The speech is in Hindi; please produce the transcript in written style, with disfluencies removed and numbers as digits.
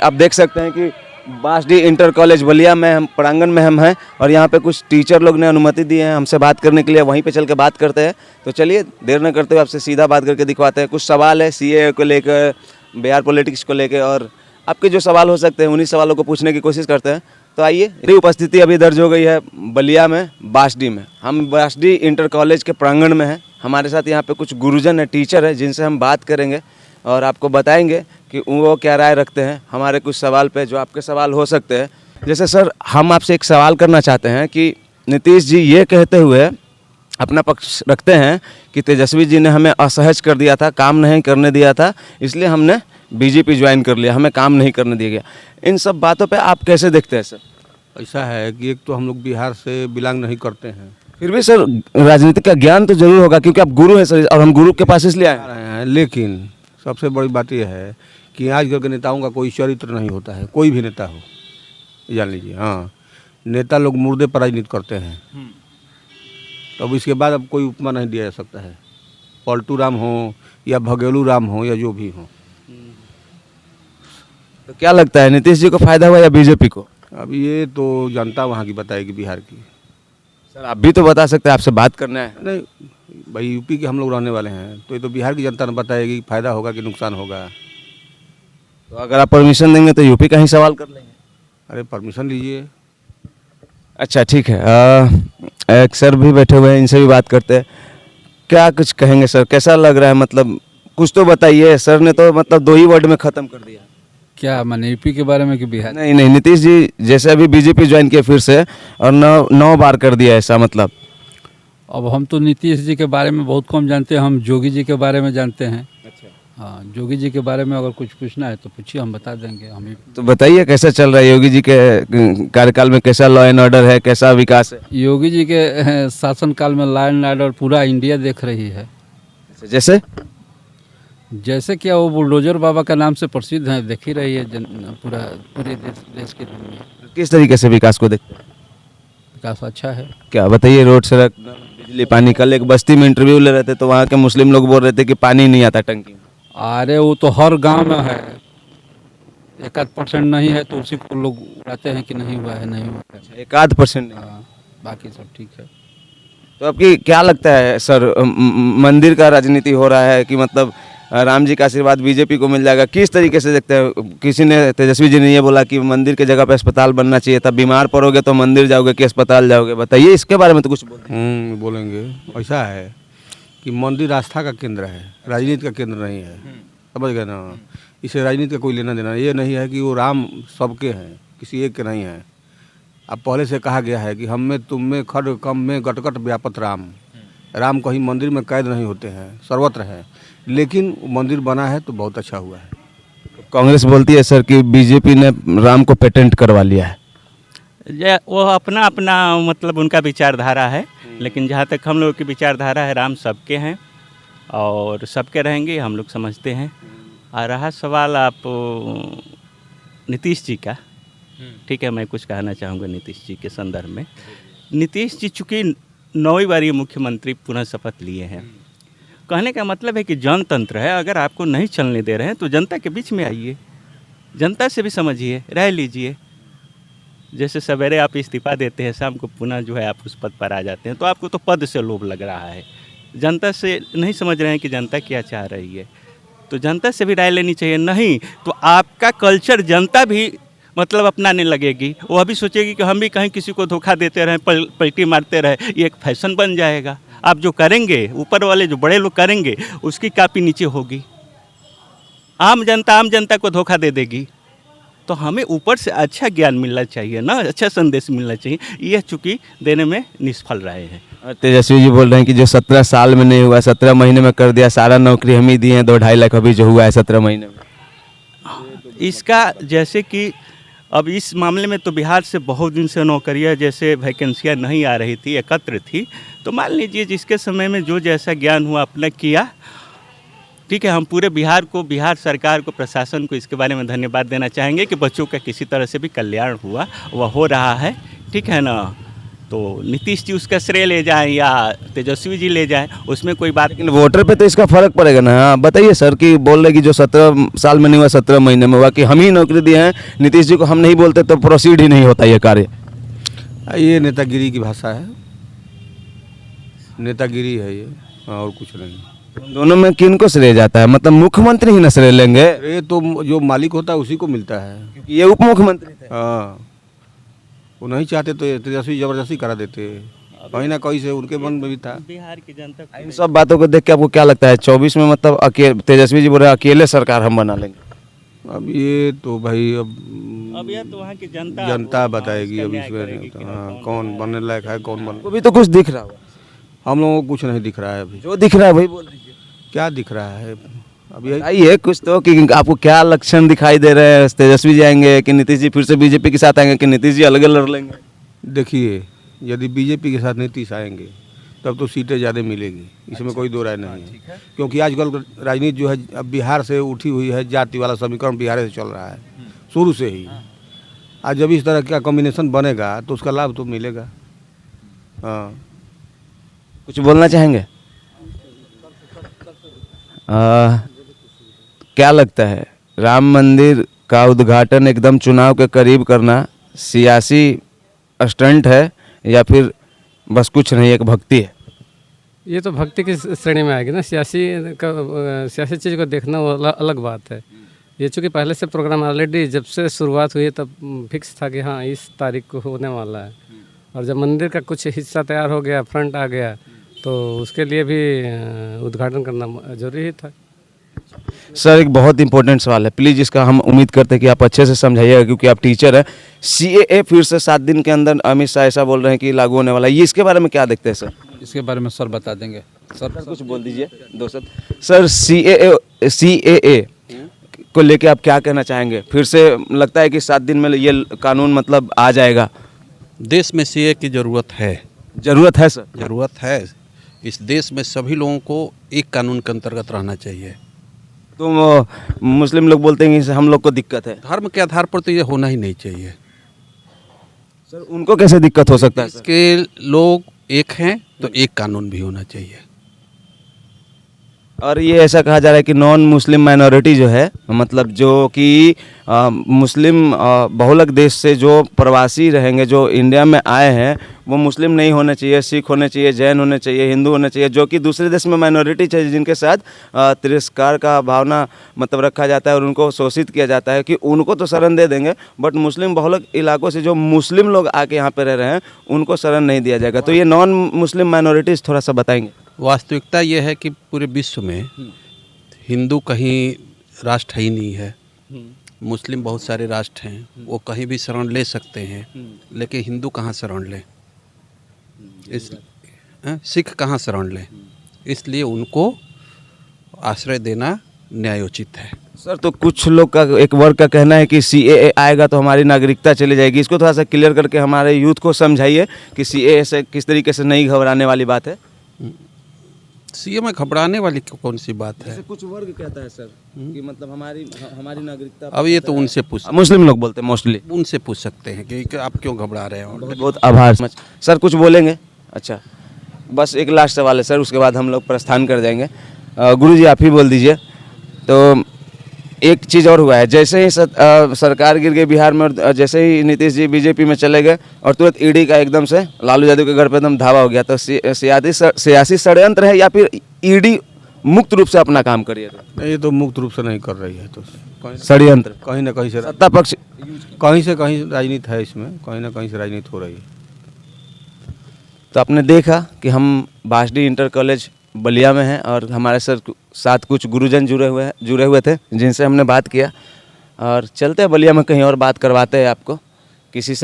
आप देख सकते हैं कि बांसडी इंटर कॉलेज बलिया में हम प्रांगण में हम हैं और यहाँ पे कुछ टीचर लोग ने अनुमति दी है हमसे बात करने के लिए। वहीं पे चल के बात करते हैं। तो चलिए देर न करते हुए आपसे सीधा बात करके दिखवाते हैं। कुछ सवाल है सीए को लेकर, बिहार पॉलिटिक्स को लेकर, और आपके जो सवाल हो सकते हैं उन्हीं सवालों को पूछने की कोशिश करते हैं। तो आइए, मेरी उपस्थिति अभी दर्ज हो गई है बलिया में, बांसडी में। हम बांसडी इंटर कॉलेज के प्रांगण में हैं। हमारे साथ यहाँ पे कुछ गुरुजन है, टीचर है, जिनसे हम बात करेंगे और आपको बताएंगे कि वो क्या राय रखते हैं हमारे कुछ सवाल पे, जो आपके सवाल हो सकते हैं। जैसे सर, हम आपसे एक सवाल करना चाहते हैं कि नीतीश जी ये कहते हुए अपना पक्ष रखते हैं कि तेजस्वी जी ने हमें असहज कर दिया था, काम नहीं करने दिया था, इसलिए हमने बीजेपी ज्वाइन कर लिया, हमें काम नहीं करने दिया गया। इन सब बातों पे आप कैसे देखते हैं सर? ऐसा है कि एक तो हम लोग बिहार से बिलोंग नहीं करते हैं, फिर भी सर राजनीति का ज्ञान तो जरूर होगा, क्योंकि आप गुरु हैं सर, और हम गुरु के पास इसलिए आए हैं। लेकिन सबसे बड़ी बात यह है कि आजकल के नेताओं का कोई चरित्र नहीं होता है, कोई भी नेता हो, जान लीजिए। हाँ, नेता लोग मुर्दे पर राजनीति करते हैं। तो अब इसके बाद अब कोई उपमा नहीं दिया जा सकता है, पलटू राम हो या भगेलू राम हो या जो भी हो। तो क्या लगता है, नीतीश जी को फायदा हुआ या बीजेपी को? अब ये तो जनता वहाँ की बताएगी, बिहार की। सर आप भी तो बता सकते हैं, आपसे बात करना है। नहीं भाई, यूपी के हम लोग रहने वाले हैं, तो ये तो बिहार की जनता ने बताएगी फायदा होगा कि नुकसान होगा। तो अगर आप परमिशन देंगे तो यूपी का ही सवाल कर लेंगे। अरे परमिशन लीजिए। अच्छा ठीक है। एक सर भी बैठे हुए हैं, इनसे भी बात करते हैं। क्या कुछ कहेंगे सर, कैसा लग रहा है? मतलब कुछ तो बताइए। सर ने तो मतलब 2 ही वर्ड में ख़त्म कर दिया। क्या माने, यूपी के बारे में कि बिहार? नहीं नहीं, नीतीश जी जैसे अभी बीजेपी ज्वाइन किए फिर से, और 9 बार कर दिया ऐसा। मतलब अब हम तो नीतीश जी के बारे में बहुत कम जानते हैं, हम जोगी जी के बारे में जानते हैं। अच्छा, हाँ, जोगी जी के बारे में अगर कुछ पूछना है तो पूछिए, हम बता देंगे। हम तो बताइए कैसा चल रहा है योगी जी के कार्यकाल में? कैसा लॉ एंड ऑर्डर है, कैसा विकास है? योगी जी के शासनकाल में लॉ एंड ऑर्डर पूरा इंडिया देख रही है। जैसे जैसे क्या, वो बुलडोजर बाबा का नाम से प्रसिद्ध है, देख ही रही है पूरे देश की दुनिया। किस तरीके से विकास को देखते हैं? विकास अच्छा है। क्या बताइए, रोड, सड़क, बिजली, पानी। कल एक बस्ती में इंटरव्यू ले रहे थे तो वहाँ के मुस्लिम लोग बोल रहे थे कि पानी नहीं आता टंकी में। अरे वो तो हर गांव में है, 1% नहीं है तो उसी को लोग उड़ाते हैं कि नहीं हुआ है, नहीं हुआ है। 1% नहीं। हाँ, बाकी सब ठीक है। तो आपकी क्या लगता है सर, मंदिर का राजनीति हो रहा है कि मतलब राम जी का आशीर्वाद बीजेपी को मिल जाएगा? किस तरीके से देखते हैं? किसी ने, तेजस्वी जी ने ये बोला कि मंदिर के जगह पे अस्पताल बनना चाहिए था, बीमार पड़ोगे तो मंदिर जाओगे कि अस्पताल जाओगे? बताइए इसके बारे में तो कुछ बोलिए। बोलेंगे। ऐसा है कि मंदिर आस्था का केंद्र है, राजनीति का केंद्र नहीं है, समझ गए ना। इसे राजनीति का कोई लेना देना ये नहीं है कि वो राम सबके हैं, किसी एक के नहीं है। अब पहले से कहा गया है कि हम में, तुम में, खड कम में, गटगट व्यापत राम। राम कहीं मंदिर में कैद नहीं होते हैं, सर्वत्र है। लेकिन मंदिर बना है तो बहुत अच्छा हुआ है। कांग्रेस बोलती है सर कि बीजेपी ने राम को पेटेंट करवा लिया है। वो अपना अपना मतलब उनका विचारधारा है, लेकिन जहाँ तक हम लोगों की विचारधारा है, राम सबके हैं और सबके रहेंगे, हम लोग समझते हैं। और रहा सवाल आप नीतीश जी का, ठीक है, मैं कुछ कहना चाहूँगा नीतीश जी के संदर्भ में। नीतीश जी चूँकि 9वीं बार ये मुख्यमंत्री पुनः शपथ लिए हैं, कहने का मतलब है कि जनतंत्र है। अगर आपको नहीं चलने दे रहे हैं तो जनता के बीच में आइए, जनता से भी समझिए, राय लीजिए। जैसे सवेरे आप इस्तीफा देते हैं, शाम को पुनः जो है आप उस पद पर आ जाते हैं, तो आपको तो पद से लोभ लग रहा है, जनता से नहीं समझ रहे हैं कि जनता क्या चाह रही है। तो जनता से भी राय लेनी चाहिए। नहीं तो आपका कल्चर जनता भी मतलब अपनाने लगेगी। वो अभी सोचेगी कि हम भी कहीं किसी को धोखा देते रहें, पलटी मारते रहे, ये एक फैशन बन जाएगा। आप जो करेंगे, ऊपर वाले जो बड़े लोग करेंगे, उसकी कापी नीचे होगी। आम जनता को धोखा दे देगी। तो हमें ऊपर से अच्छा ज्ञान मिलना चाहिए ना, अच्छा संदेश मिलना चाहिए। यह चूँकि देने में निष्फल रहे हैं। तेजस्वी जी बोल रहे हैं कि जो 17 साल में नहीं हुआ 17 महीने में कर दिया, सारा नौकरी हम ही दिए हैं, 2-2.5 लाख अभी जो हुआ है 17 महीने में। इसका जैसे कि अब इस मामले में तो बिहार से बहुत दिन से नौकरियां, जैसे वैकेंसियां नहीं आ रही थी, एकत्र थी। तो मान लीजिए जिसके समय में जो जैसा ज्ञान हुआ अपना किया, ठीक है। हम पूरे बिहार को, बिहार सरकार को, प्रशासन को इसके बारे में धन्यवाद देना चाहेंगे कि बच्चों का किसी तरह से भी कल्याण हुआ, वह हो रहा है, ठीक है ना। तो नीतीश जी उसका श्रेय ले जाएं या तेजस्वी जी ले जाएं, उसमें कोई बात लेकिन वोटर पे तो इसका फर्क पड़ेगा ना। हाँ, बताइए सर कि बोल रहे कि जो 17 साल में नहीं हुआ 17 महीने में हुआ, कि हम ही नौकरी दिए हैं, नीतीश जी को हम नहीं बोलते तो प्रोसीड ही नहीं होता ये कार्य। ये नेतागिरी की भाषा है, नेतागिरी है ये, और कुछ नहीं। दोनों में किन को श्रेय जाता है? मतलब मुख्यमंत्री ही न श्रेय लेंगे, ये तो जो मालिक होता है उसी को मिलता है। क्योंकि ये उप मुख्यमंत्री थे। हाँ, वो नहीं चाहते तो तेजस्वी जबरदस्ती करा देते, कहीं ना कहीं से उनके मन में भी था। बिहार की जनता इन सब बातों को देख के आपको क्या लगता है 24 में मतलब तेजस्वी जी बोल रहे हैं अकेले सरकार हम बना लेंगे? अब ये तो भाई अब यह तो वहाँ की जनता जनता बताएगी। अब इसका न्याय करेगी इसमें कि हाँ, कौन कौन बनने लायक है कौन बन, वो भी तो कुछ दिख रहा होगा। हम लोगों को कुछ नहीं दिख रहा है अभी। जो दिख रहा है वही बोल दीजिए। क्या दिख रहा है अब ये? बताइए कुछ तो, कि आपको क्या लक्षण दिखाई दे रहे हैं? तेजस्वी जी आएंगे कि नीतीश जी फिर से बीजेपी के साथ आएंगे, कि नीतीश जी अलग लड़ लेंगे? देखिए, यदि बीजेपी के साथ नीतीश आएंगे तब तो सीटें ज़्यादा मिलेगी, इसमें कोई दो राय नहीं है। क्योंकि आजकल राजनीति जो है अब बिहार से उठी हुई है, जाति वाला समीकरण बिहार से चल रहा है शुरू से ही। आज जब इस तरह का कॉम्बिनेशन बनेगा तो उसका लाभ तो मिलेगा। हाँ, कुछ बोलना चाहेंगे? क्या लगता है राम मंदिर का उद्घाटन एकदम चुनाव के करीब करना सियासी स्टंट है या फिर बस कुछ नहीं, एक भक्ति है? ये तो भक्ति की श्रेणी में आएगी ना। सियासी चीज़ को देखना वो अलग बात है। ये चूँकि पहले से प्रोग्राम ऑलरेडी जब से शुरुआत हुई तब फिक्स था कि हाँ इस तारीख को होने वाला है, और जब मंदिर का कुछ हिस्सा तैयार हो गया, फ्रंट आ गया, तो उसके लिए भी उद्घाटन करना जरूरी ही था। सर एक बहुत इंपॉर्टेंट सवाल है, प्लीज़ इसका हम उम्मीद करते हैं कि आप अच्छे से समझाइएगा, क्योंकि आप टीचर हैं। CAA फिर से 7 दिन के अंदर अमित शाह ऐसा बोल रहे हैं कि लागू होने वाला है, ये इसके बारे में क्या देखते हैं सर? इसके बारे में सर बता देंगे। सर कुछ बोल दीजिए दो शब्द। सर CAA को लेके आप क्या कहना चाहेंगे? फिर से लगता है कि 7 दिन में ये कानून मतलब आ जाएगा? देश में सीए की ज़रूरत है। ज़रूरत है सर? ज़रूरत है। इस देश में सभी लोगों को एक कानून के अंतर्गत रहना चाहिए। तो मुस्लिम लोग बोलते हैं कि हम लोग को दिक्कत है। धर्म के आधार पर तो ये होना ही नहीं चाहिए। सर उनको कैसे दिक्कत हो सकता है सर? इसके लोग एक हैं तो एक कानून भी होना चाहिए। और ये ऐसा कहा जा रहा है कि नॉन मुस्लिम माइनॉरिटी जो है, मतलब जो कि मुस्लिम बहुलक देश से जो प्रवासी रहेंगे, जो इंडिया में आए हैं, वो मुस्लिम नहीं होने चाहिए, सिख होने चाहिए, जैन होने चाहिए, हिंदू होने चाहिए, जो कि दूसरे देश में माइनॉरिटी चाहिए, जिनके साथ तिरस्कार का भावना मतलब रखा जाता है और उनको शोषित किया जाता है, कि उनको तो शरण दे देंगे, बट मुस्लिम बहुलक इलाकों से जो मुस्लिम लोग आके यहाँ पे रह रहे हैं उनको शरण नहीं दिया जाएगा। तो ये नॉन मुस्लिम माइनॉरिटीज़ थोड़ा सा बताएंगे। वास्तविकता यह है कि पूरे विश्व में हिंदू कहीं राष्ट्र ही नहीं है। मुस्लिम बहुत सारे राष्ट्र हैं, वो कहीं भी शरण ले सकते हैं, लेकिन हिंदू कहाँ शरण लें? सिख कहाँ शरण लें? इसलिए उनको आश्रय देना न्यायोचित है। सर तो कुछ लोग का, एक वर्ग का कहना है कि CAA आएगा तो हमारी नागरिकता चली जाएगी। इसको थोड़ा सा क्लियर करके हमारे यूथ को समझाइए कि CAA से किस तरीके से नहीं घबराने वाली बात है। सीए में घबराने वाली कौन सी बात है? कुछ वर्ग कहता है सर कि मतलब हमारी नागरिकता। अब ये तो उनसे पूछ मुस्लिम लोग बोलते हैं मोस्टली, उनसे पूछ सकते हैं कि आप क्यों घबरा रहे हो। बहुत बहुत आभार। सर कुछ बोलेंगे? अच्छा, बस एक लास्ट सवाल है सर, उसके बाद हम लोग प्रस्थान कर जाएंगे। गुरुजी आप ही बोल दीजिए। तो एक चीज़ और हुआ है, जैसे ही सरकार गिर गई बिहार में, और जैसे ही नीतीश जी बीजेपी में चले गए और तुरंत ईडी का एकदम से लालू यादव के घर पे एकदम धावा हो गया। तो सियासी षड्यंत्र है या फिर ईडी मुक्त रूप से अपना काम करिए? ये तो मुक्त रूप से नहीं कर रही है, तो षड्यंत्र कहीं ना कहीं से सत्ता पक्ष कहीं से कहीं राजनीति है, इसमें कहीं ना कहीं से राजनीति हो रही है। तो आपने देखा कि हम बासडी इंटर कॉलेज बलिया में हैं और हमारे साथ कुछ गुरुजन जुड़े हुए थे जिनसे हमने बात किया, और चलते हैं बलिया में कहीं और बात करवाते हैं आपको किसी से।